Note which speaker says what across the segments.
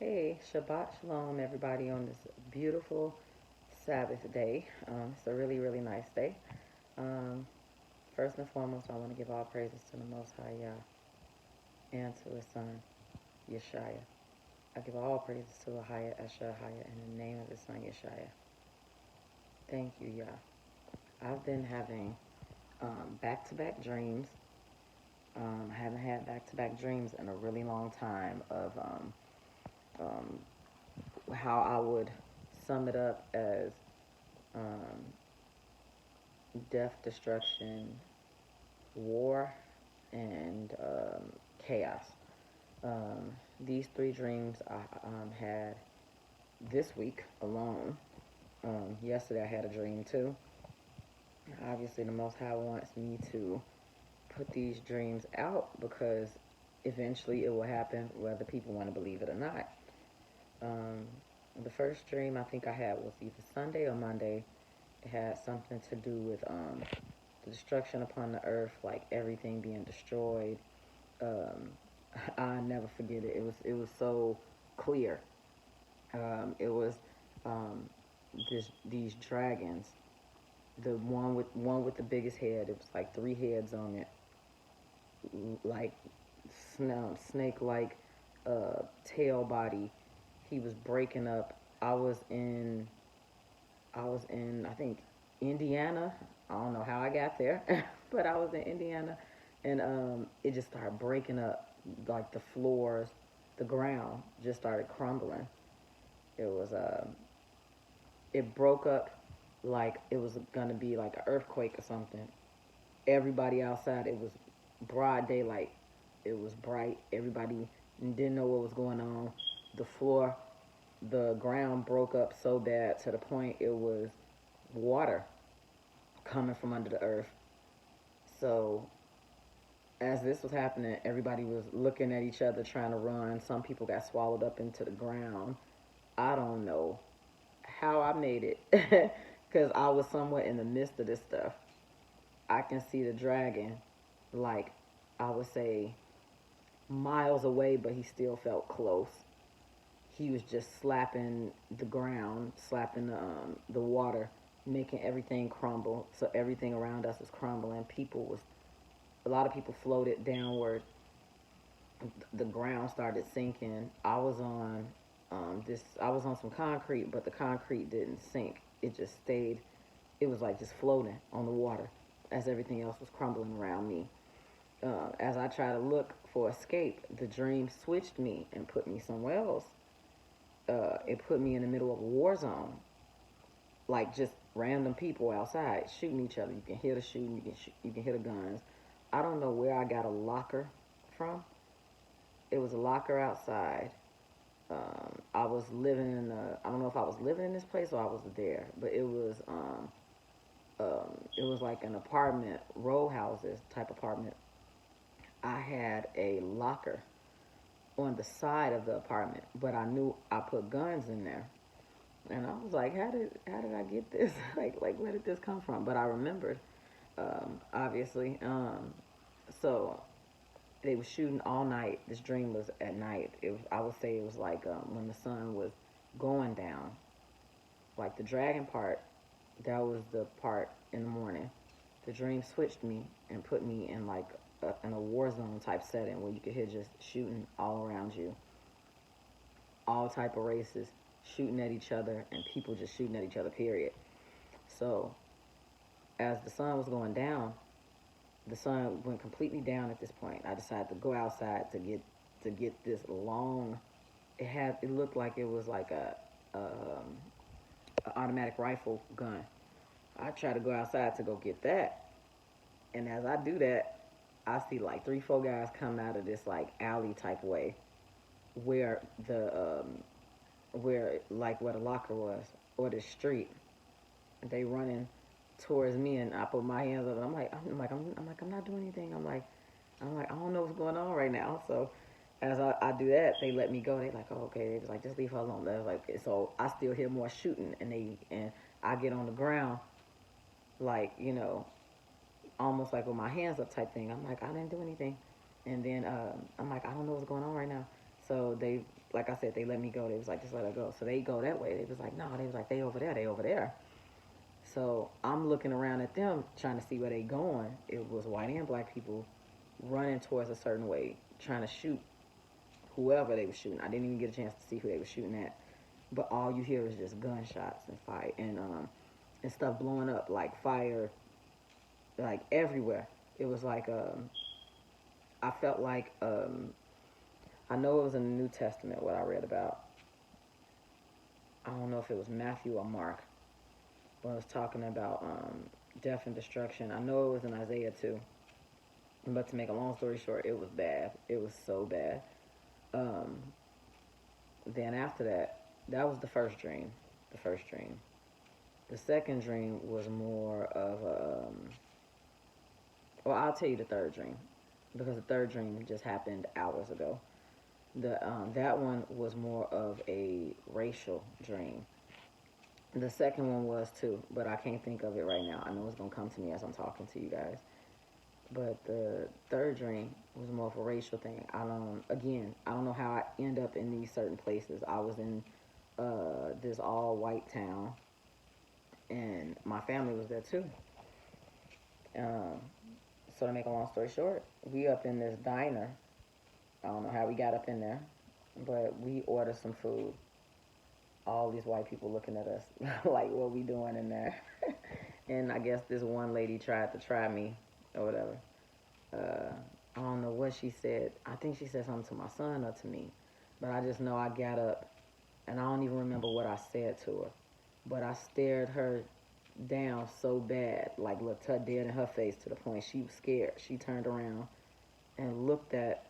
Speaker 1: Hey, Shabbat Shalom, everybody, on this beautiful Sabbath day. It's a really, really nice day. Um, First and foremost, I want to give all praises to the Most High Yah and to His Son, Yeshaya. I give all praises to AHAYAH in the name of His Son, Yeshaya. Thank you, Yah. I've been having back-to-back dreams. I haven't had back-to-back dreams in a really long time of um, how I would sum it up as um, death, destruction, war, and chaos. These three dreams I had this week alone. Yesterday I had a dream too. Obviously, the Most High wants me to put these dreams out because eventually it will happen whether people want to believe it or not. Um, the first dream I think I had was either Sunday or Monday. It had something to do with the destruction upon the earth, like everything being destroyed. Um, I never forget it. It was so clear. It was um, these dragons. The one with the biggest head. It was like three heads on it, like snake like tail body. He was breaking up. I was in I think Indiana. I don't know how I got there, but I was in Indiana, and it just started breaking up. Like the floors, the ground just started crumbling. It was it broke up like it was gonna be like an earthquake or something. Everybody outside, it was broad daylight. It was bright. Everybody didn't know what was going on. The floor, the ground broke up so bad to the point it was water coming from under the earth. So as this was happening, everybody was looking at each other trying to run. Some people got swallowed up into the ground. I don't know how I made it because I was somewhere in the midst of this stuff. I can see the dragon, like I would say miles away, but he still felt close. He was just slapping the ground, slapping the water, making everything crumble. So everything around us was crumbling. A lot of people floated downward. The ground started sinking. I was on some concrete, but the concrete didn't sink. It just stayed. It was like just floating on the water as everything else was crumbling around me. As I tried to look for escape, the dream switched me and put me somewhere else. It put me in the middle of a war zone, like just random people outside shooting each other. You can hear the shooting, you can hear the guns. I don't know where I got a locker from. It was a locker outside. I was living in I don't know if I was living in this place or I was there, but it was like an apartment, row houses type apartment. I had a locker on the side of the apartment, but I knew I put guns in there. And I was like, how did I get this? like where did this come from? But I remembered, obviously. So they were shooting all night. This dream was at night. I would say it was like when the sun was going down. Like the dragon part, that was the part in the morning. The dream switched me and put me in like in a war zone type setting where you could hear just shooting all around you, all type of races shooting at each other and people just shooting at each other. Period. So as the sun was going down, the sun went completely down at this point. I decided to go outside to get this long. It looked like it was like a automatic rifle gun. I tried to go outside to go get that, and as I do that, I see like three, four guys come out of this like alley type way where where the locker was or the street. They running towards me, and I put my hands up, and I'm not doing anything. I don't know what's going on right now. So as I do that, they let me go. They like, oh, okay. They was like, just leave her alone. They was like, so I still hear more shooting, and I get on the ground, like almost like with my hands up type thing. I'm like, I didn't do anything, and then I'm like, I don't know what's going on right now. So they, like I said, they let me go. They was like, just let her go. So they go that way. They was like, no. They was like, they over there. They over there. So I'm looking around at them, trying to see where they going. It was white and black people running towards a certain way, trying to shoot whoever they were shooting. I didn't even get a chance to see who they were shooting at. But all you hear is just gunshots and fire and stuff blowing up, like fire, like everywhere. It was like I felt like I know it was in the New Testament what I read about. I don't know if it was Matthew or Mark, but it was talking about death and destruction. I know it was in Isaiah too. But to make a long story short, it was bad. It was so bad. Um, then after that, that was the first dream. The first dream. The second dream was more of well, I'll tell you the third dream because the third dream just happened hours ago. That one was more of a racial dream. The second one was too, but I can't think of it right now. I know it's gonna come to me as I'm talking to you guys. But the third dream was more of a racial thing. I don't know how I end up in these certain places. I was in this all white town, and my family was there too. Um, so to make a long story short, we up in this diner. I don't know how we got up in there, but we ordered some food. All these white people looking at us like, what we doing in there? And I guess this one lady tried to try me or whatever. I don't know what she said. I think she said something to my son or to me. But I just know I got up and I don't even remember what I said to her. But I stared her down so bad, like looked her dead in her face to the point she was scared. She turned around and looked at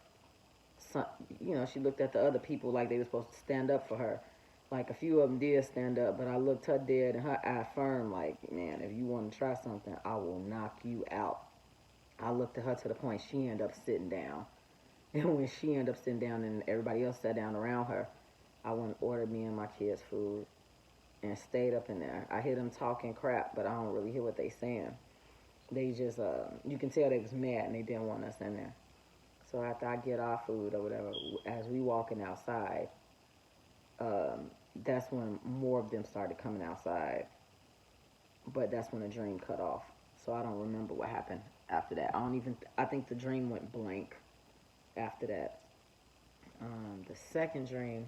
Speaker 1: some, she looked at the other people like they were supposed to stand up for her. Like a few of them did stand up, but I looked her dead in her eye firm like, man, if you want to try something, I will knock you out. I looked at her to the point she ended up sitting down. And when she ended up sitting down and everybody else sat down around her, I went and ordered me and my kids food and stayed up in there. I hear them talking crap, but I don't really hear what they saying. They just, you can tell they was mad and they didn't want us in there. So after I get our food or whatever, as we walking outside, that's when more of them started coming outside. But that's when the dream cut off. So I don't remember what happened after that. I think the dream went blank after that. The second dream,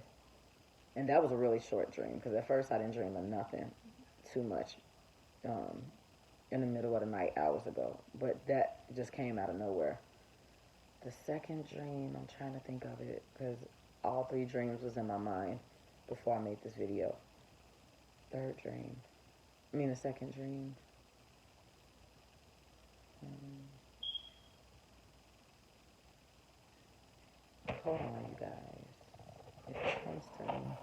Speaker 1: and that was a really short dream because at first I didn't dream of nothing too much in the middle of the night hours ago. But that just came out of nowhere. The second dream, I'm trying to think of it because all three dreams was in my mind before I made this video. The second dream. Hold on, you guys. If it comes to me.